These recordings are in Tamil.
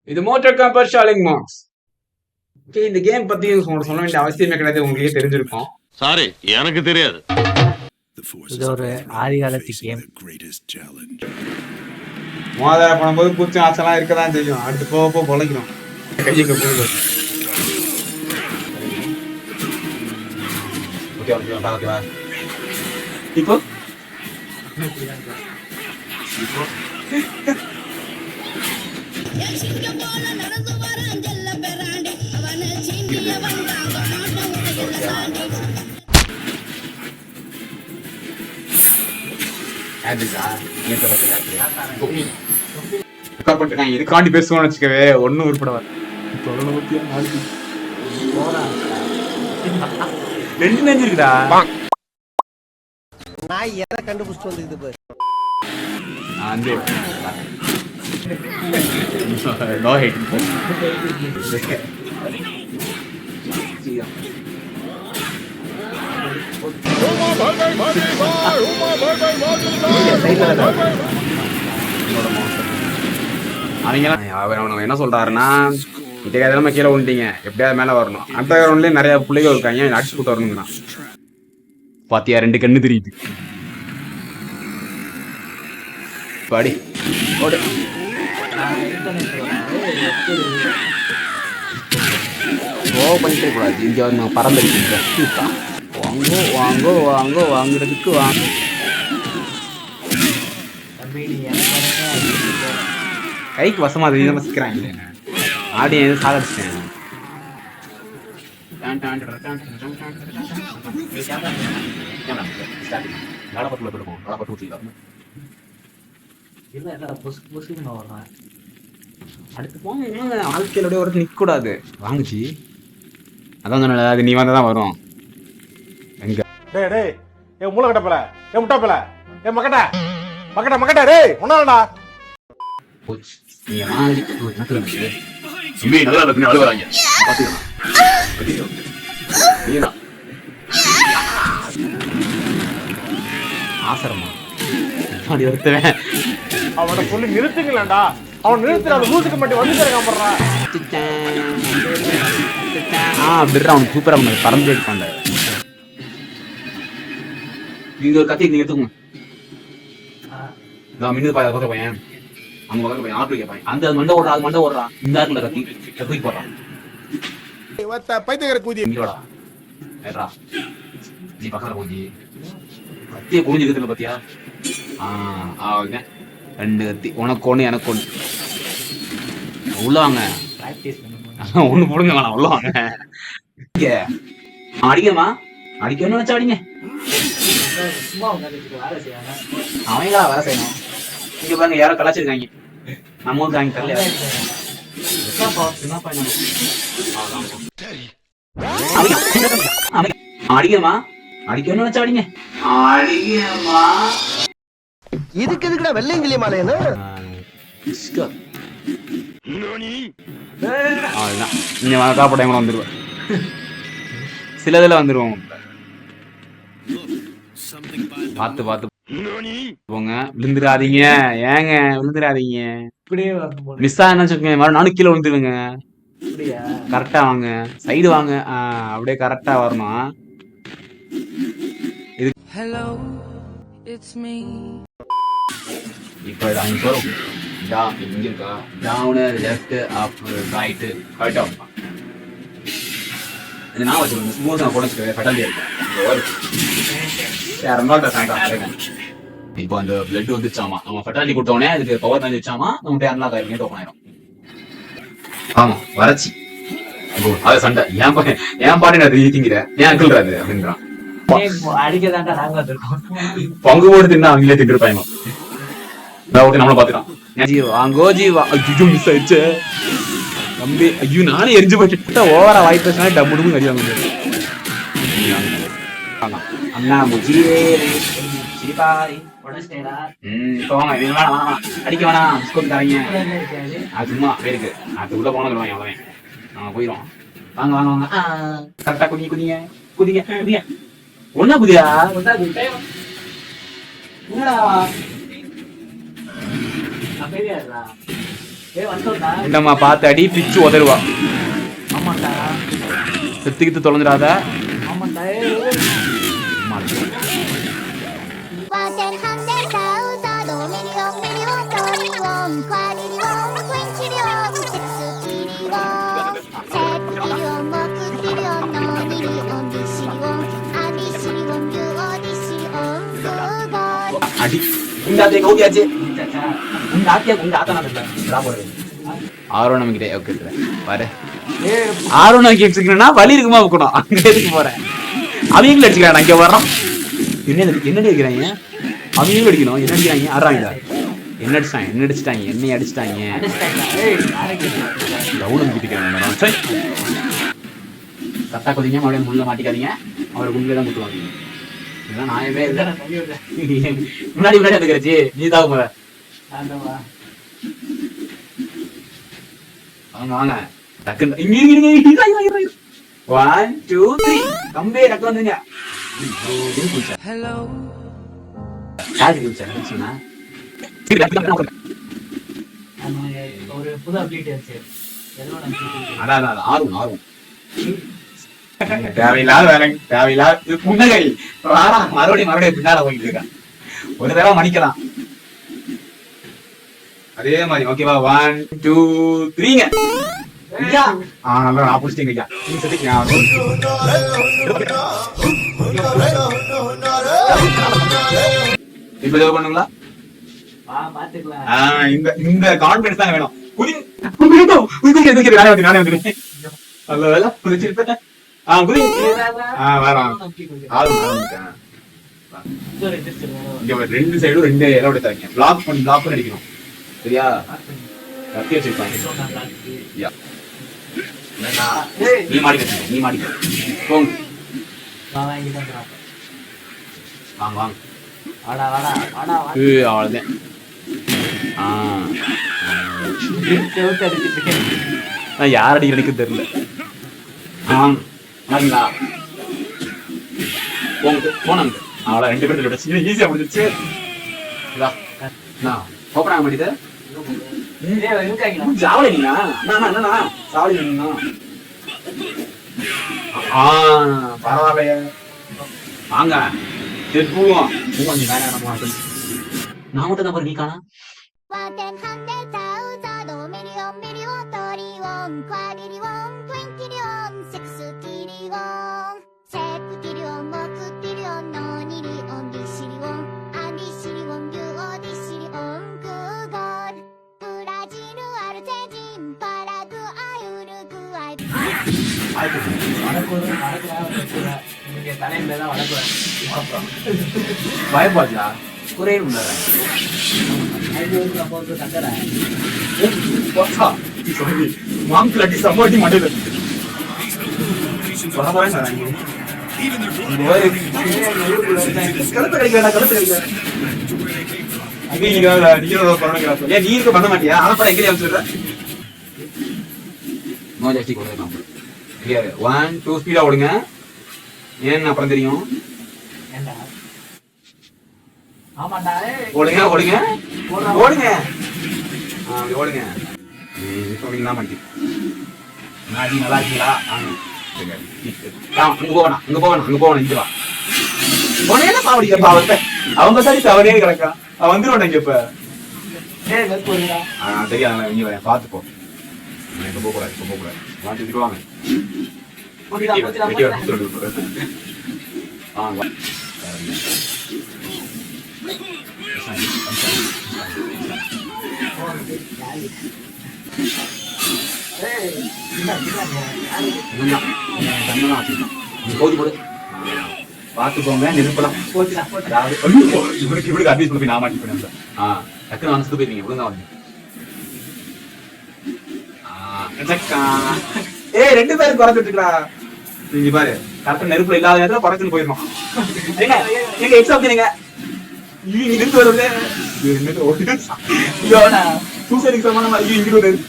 இது மோட்டார் கம்பர் ஷாலிங் மார்க்ஸ். ஓகே, இந்த கேம் பத்தி சொல்ல வேண்டிய அவசியமே கிடையாது, உங்களுக்கே தெரிஞ்சிருக்கும். சாரி, எனக்கு தெரியாது. இது ஒரு ஆதிகாலத்து கேம். மோதார பண்ணும்போது பூச்சி ஆசைலாம் இருக்கதான் செய்யும். அடுத்து போக போக பொழைக்கிறோம். கையங்க போகுது. Okay okay okay. இப்போ இதுக்காண்டி பேசுவோம்னு வச்சுக்கவே ஒன்னும் உருப்பட ரெண்டு நெஞ்சு இருக்குடா. நான் எதை கண்டுபிடிச்சிட்டு வந்துக்குது நோ ஹேட். அவங்க என்ன சொல்றாருன்னா, நம்ம கீழே விட்டீங்க, எப்படியாவது மேல வரணும். அந்த கிரவுண்ட்லயே நிறைய பிள்ளைகள் இருக்காங்க, அடிச்சு கூட்டு வரணுங்கண்ணா. பாத்தியா, ரெண்டு கண்ணு தெரியுது. பாடி ஓடு. பண்ணிட்டு கூடாது. இங்க வந்து பறந்துருக்கீங்க. வாங்கோ வாங்கோ வாங்கோ, வாங்குறதுக்கு வாங்க. கைக்கு வசமா தெரியாம சிக்கிறாங்க. ஆடியன் எதுவும் சாகடிச்சிட்டேன். அடுத்து போங்க, வாழ்க்கையில ஒரு நிக்க கூடாது. வாங்குச்சு, அதான் சொன்ன, அது நீ வந்ததான் வரும். எங்க டேய் டேய், ஏ மூளை கட்டப்பல, ஏ முட்டாப்பல, ஏ மக்கட்ட மக்கட்ட மக்கட்ட, டேய் ஒண்ணாடா போச்சு. நீங்க வாங்கி நத்துல இமே நல்லா இருக்குன்னு அழுவறாங்க. பாத்துக்கலாம். நீனா ஆசரமா அப்படி ஒருத்தவன் அவனை சொல்லி நிறுத்துங்களேன்டா. அவன் நிறுத்துற அந்த லூசுக்கு மட்டும் வந்து தரங்க அப்படின்ற அவனுக்கு சூப்பரா பறந்து இருப்பாங்க. நீங்க ஒரு கத்தி நீங்க எடுத்துக்கோங்க. மின்னு பார்த்த பையன் அவங்க பக்கம் பையன் ஆப்பிரிக்க பையன் அந்த மண்டை ஓடுறான், அது மண்டை ஓடுறான். இந்த ஆட்ல கத்தி தூக்கி போடுறான். பைத்தியக்கார கூதி இங்கோடா ஏறா நீ பக்கத்துல போஞ்சி கத்திய குனிஞ்சுக்கிறதுல பாத்தியா? ரெண்டு கத்தி, உனக்கு ஒண்ணு எனக்கு ஒண்ணு. உள்ள வாங்க, ஒண்ணு போடுங்க வேணாம், உள்ள வாங்க. அடிக்கமா அடிக்கணும்னு வச்சா அடிங்க. அவங்களா வேலை செய்யணும். இங்க பாருங்க, யாரோ கலாச்சிருக்காங்க. நம்ம ஊருக்கு வாங்கி தரல. அடிக்கமா அடிக்கணும்னு வச்சா அடிங்க. அடிக்கமா இதுக்கு எதுக்குடா வெள்ளையங்கிலி மாலையன்னு? காப்படையங்களும் வந்துருவேன். சில இதுல வந்துருவோம். பார்த்து பார்த்து போங்க, விழுந்துடாதீங்க. ஏங்க விழுந்துடாதீங்க. மிஸ் ஆனா நானும் கீழே விழுந்துருவேங்க. கரெக்டா வாங்க, சைடு வாங்க. அப்படியே கரெக்டா வரணும். இது ஹலோ இட்ஸ் மீ. இப்போ இங்க வரும். இங்க இருக்கா, டவுனு, லெஃப்ட், அப், ரைட்டு, கரெக்டா வரும். இது நான் வச்சுக்கணும். ஸ்மூத்தா போட்டு ஃபெட்டாலிட்டி இருக்கும். இப்போ அந்த பிளட் வந்துச்சாமா, நம்ம ஃபெட்டாலிட்டி கொடுத்தோடனே அதுக்கு பவர் வந்துச்சாமா, நம்ம அன்லாக் ஆயிருக்கேன், ஓப்பன் ஆயிரும். ஆமா, வறட்சி. அது சண்டை. என் பாட்டு நான் திங்கிற ஏன் அங்கிள்றாது அப்படின்றான். அடிக்கதாண்டா நாங்க வந்திருக்கோம். பங்கு போட்டு தின்னா அவங்களே திட்டுருப்பாங்க. நம்மள பாத்துக்கலாம். வாங்கோ ஜீவா. ஐயோ மிஸ் ஆயிடுச்சு தம்பி. ஐயோ நானே எரிஞ்சு போயிட்டு ஓவரா வாய்ப்பு பேசினா டம்முடுமும் கறி வாங்க. அண்ணா முஜியே இப்ப வாங்க, அடிக்க வேணாம், ஸ்கோப் தரீங்க. அது சும்மா பேருக்கு அது உள்ள போனது அவ்வளவே. நாங்க போயிடும். வாங்க வாங்க வாங்க, கரெக்டா குதிங்க குதிங்க குதிங்க குதிங்க. ஒன்னா குதியா என்னடா என்னம்மா பார்த்து அடி பிச்சு உதருவா. ஆமாண்டா செத்துக்கிட்டு தொலைஞ்சிடாத. ஆமாண்டா அடி உண்டாத்தே கௌதியாச்சு. ஆரோனம் கிட்டே ஓகே பாரு. ஆரோனம் கேட்சுக்கணும்னா வலி இருக்குமா வைக்கணும். அங்க எதுக்கு போறேன்? அவங்களும் அடிச்சுக்கிறான். இங்க வர்றோம். என்னடி அடிக்கிறாங்க? அவங்களும் அடிக்கணும். என்ன அடிக்கிறாங்க? ஆடுறாங்க. என்ன அடிச்சிட்டாங்க? என்னைய அடிச்சிட்டாங்க. கவுனம் கிட்டிக்கிறாங்க. கத்தா கொதிங்க மறுபடியும் முள்ள மாட்டிக்காதீங்க. அவரை குண்டிலே தான் குத்துவாங்க. இதெல்லாம் நாயவே இல்லை. முன்னாடி வந்துக்கிறச்சு நீ தான் போற. வாங்க வாங்க டக்குன்னு 1 2 3 கம்பே டக்கு வந்துங்க. ஹலோ சாதி குடிச்சா ஒரு புது அப்டேட் ஆச்சு. அதான் ஆறும் தேவையில்லாத வேலை தேவையில்லாத புன்னகை. மறுபடியும் பின்னால போயிட்டு இருக்கான். ஒரு தடவை மணிக்கலாம். அதே மாதிரி ஓகேவா? 1 2 3ங்க. ஐயா நல்லா நான் புடிச்சிட்டீங்க ஐயா. நீங்க செத்துக்கீங்க. இப்ப ஏதோ பண்ணுங்களா? இந்த கான்பிடன்ஸ் தான் வேணும். நானே வந்துருக்கேன். நல்ல வேலை புரிச்சிருப்பேன். ரெண்டு சைடும் 2 இடம் எடுத்தாங்க. பிளாக் பண்ணி அடிக்கணும். சரியா? கத்தி வச்சிருப்பாங்க. நீ மாடிக்க போங்க. வாங்க அவ்வளவுதான். யார் அடி எனக்கு தெரியல. போனாங்க அவளை 2 பேர் ஈஸியா முடிஞ்சிச்சு. ஓப்பன் ஆக மாட்டேது. சாவலிங்களா? சாவலிங்களா? பரவாயில்லையா? வாங்க போவோம். நான் மட்டும் தான் நீ காணா. பயப்பாச்சா குறைய மாங்கலாட்டி சம்பாட்டி மாட்டேது. நீ பண்ண மாட்டியா? அதான் எங்க சொல்ற. 1 2 ஸ்பீடா ஓடுங்க. ஏன்னு அப்புறம் தெரியும். ஓடுங்க ஓடுங்க ஓடுங்க. அப்படி ஓடுங்க. சொன்னீங்கன்னா மாட்டி நல்லா இருக்கீங்களா? அங்க போவேணா இங்க வா. உடனே பாவடிக்க பாவத்தை அவங்க சரி தவறே கிடக்கா. அவன் வந்துருவான் இங்க இப்ப. தெரியாது இங்க வரேன் பாத்துப்போ. இப்ப போகக்கூடாது மாட்டிட்டு வாங்க. பாத்துக்கோங்க நெருப்பலாம். இவனுக்கு அட்வைஸ் பண்ணி நான் மாட்டி பண்ணேன். டக்குனு வந்து போயிருக்கீங்க. இவ்வளவு வந்து 2 பேரும் குறைச்சிட்டுக்கா. நீங்க பாரு கரெக்டா நெருப்புல இல்லாத நேரத்துல குறைச்சுன்னு போயிருக்கோம். எங்க எக்ஸாம் நீங்க இருந்து வருது சூசைட் எக்ஸாம் இங்கிட்டு வருது.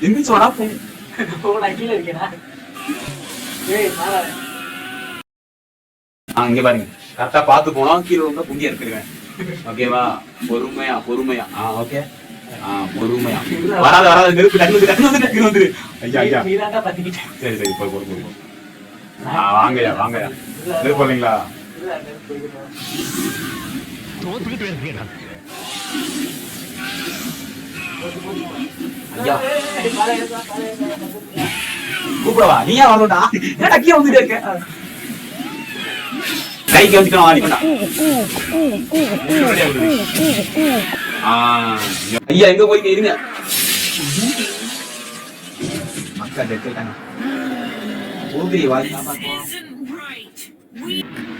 எந்திரிச்சு வாடா கீழே இருக்கேன். இங்க பாருங்க கரெக்டா பாத்து போனோம். கீழே ரொம்ப புண்டியா இருக்குங்க. ஓகேவா? பொறுமையா பொறுமையா. ஓகே. பொறுமையா. வராத நெருப்பு டக்கு வந்து. ஐயா. நீதான்டா பத்திக்கிட்ட. சரி பொறு. வாங்கயா. நெருப்பு இல்லைங்களா? ஐயா கூப்பிடவா? நீயா வரணும்டா? என்னடா கீழே வந்துட்டே இருக்க? கைக்கு வந்துக்கலாம் வாடிக்கண்டா. ஐயா எங்க போய் இருங்க. மக்கா டெட்டாங்க. ஓகே வாடி.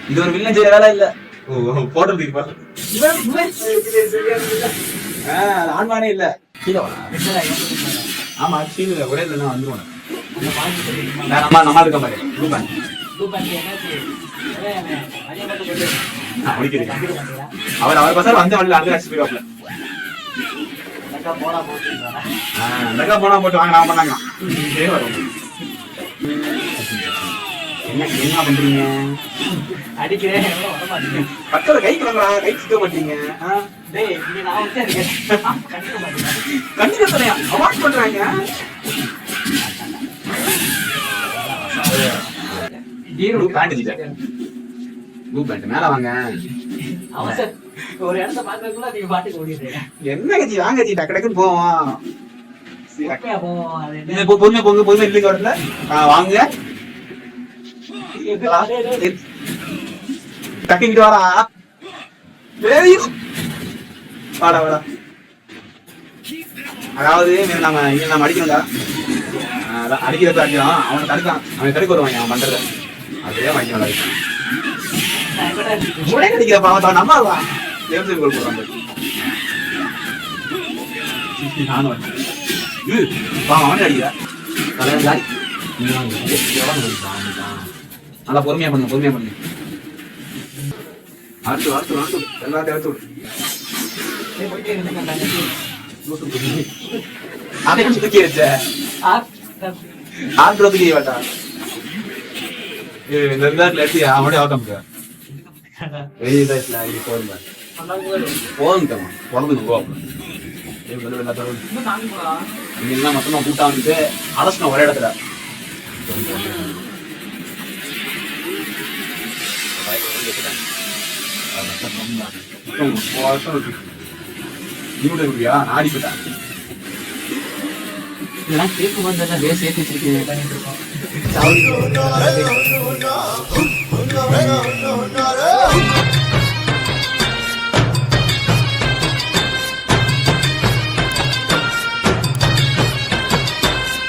இது ஒரு வில்லன் செய்யற வேலை இல்ல. போட்டோ தூக்கி பாரு. ஆன்மானே இல்ல. கீழே வா. ஆமா கீழே ஒரே இல்லைன்னா வந்துருவோம். நம்ம இருக்க மாதிரி அவர் பசங்க வந்த வழியில அந்த லட்சம் போயிடுவாப்ல. போனா போட்டு வாங்க நான் பண்ணாங்க. என்ன பண்றீங்க? அடிக்கிறேன் பக்கத்துல கை கொடுங்களா? கை சுத்த மாட்டீங்க. கண்டிப்பா அவாய்ட் பண்றாங்க. மேல வாங்க. ஒரு இடத்த பாக்குறதுக்குள்ள நீங்க பாட்டுக்கு ஓடிடுறீங்க. என்ன கட்சி வாங்க கட்சி டக்குன்னு போவோம். பொறுமையா பொறுமை இல்லைங்க இடத்துல வாங்க. டக்கிட்டு வாடா. வாடா. அதாவது நம்ம அடிக்கணும்டா. அடிக்கிறத அடிக்கலாம். அவனை தடுக்கலாம். அவன் தடுக்க வருவாங்க. அவன் பண்றத அதே வாங்கி அடிக்கிற பாவம் நம்ம போடுறாங்க. அவன் அடிக்கிற நல்லா பொறுமையா பண்ணுங்க. அடுத்து எல்லாத்தையும் அதை சுத்தி வச்ச ஆத்திரத்துக்கு வேட்டா இந்த நேரத்துல எடுத்து அவனே ஆட்டம் போதும் மொத்தமா கூட்டா வந்துட்டு அலசணும் ஒரே இடத்துல. ஆடி போட்டான். இதெல்லாம் கேட்கும் போது சேர்த்து வச்சிருக்கேன் பண்ணிட்டு இருக்கோம்.